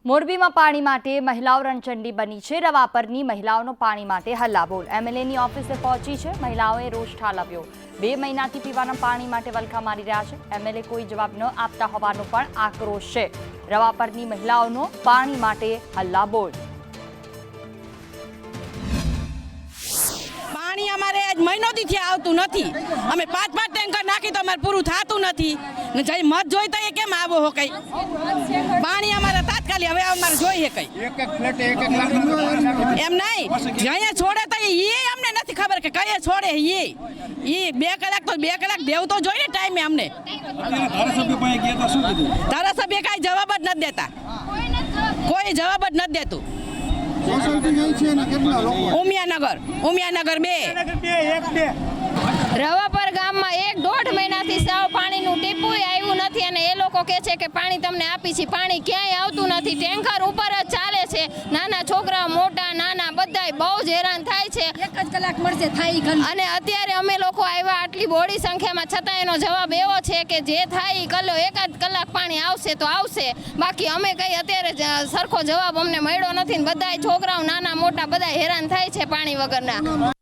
મોરબીમાં પાણી માટે મહિલાઓ રણચંડી બની છે। રવાપરની મહિલાઓનો પાણી માટે હલ્લાબોલ। એમએલએની ઓફિસે પહોંચી છે મહિલાઓએ રોષ ઠાલવ્યો। 2 મહિનાથી પીવાના પાણી માટે વલખા મારી રહ્યા છે। એમએલએ કોઈ જવાબ ન આપતા હોવાનો પણ આક્રોશ છે। રવાપરની મહિલાઓનો પાણી માટે હલ્લાબોલ। પાણી અમારે આજ મહિનોથી થયા આવતું નથી। અમે 5-5 ટેન્કર નાખી તો અમારે પૂરું થતું નથી। ને જઈ મત જોઈ તો એ કેમ આવો હો કઈ પાણી અમારે તાત્કાલિક હવે અમારે જોઈએ કઈ એક ફ્લેટ 1 લાખ એમ નહીં જ્યાં છોડે તો એ અમને નથી ખબર કે કઈ છોડે એ 2 કલાક તો 2 કલાક દેવ તો જોઈએ ટાઈમે અમને। ધારાસભ્ય પાસે ગયા તો શું કીધું? ધારાસભ્ય કાંઈ જવાબ જ નથી દેતા, કોઈ જવાબ જ નથી દેતું। ઉમિયાનગર 2 રવાપર ગામમાં 1-1.5 મહિનાથી સાવ પાણીનું ટીપું આવ્યું નથી અને એ લોકો કહે છે કે પાણી તમને આપી છે, પાણી ક્યાંય આવતું નથી। ટેન્કર ઉપર જ ચાલે છે। નાના છોકરા મોટા નાના બધાય બહુ જ હેરાન થાય છે। 1 જ કલાક મળશે થાય અને અત્યારે અમે લોકો આવ્યા આટલી બોડી સંખ્યામાં છતાં એનો જવાબ એવો છે કે જે થાય એ કલો 1 જ કલાક પાણી આવશે તો આવશે, બાકી અમે કઈ અત્યારે સરખો જવાબ અમને મળ્યો નથી। બધાય છોકરાઓ નાના મોટા બધા હેરાન થાય છે પાણી વગરના।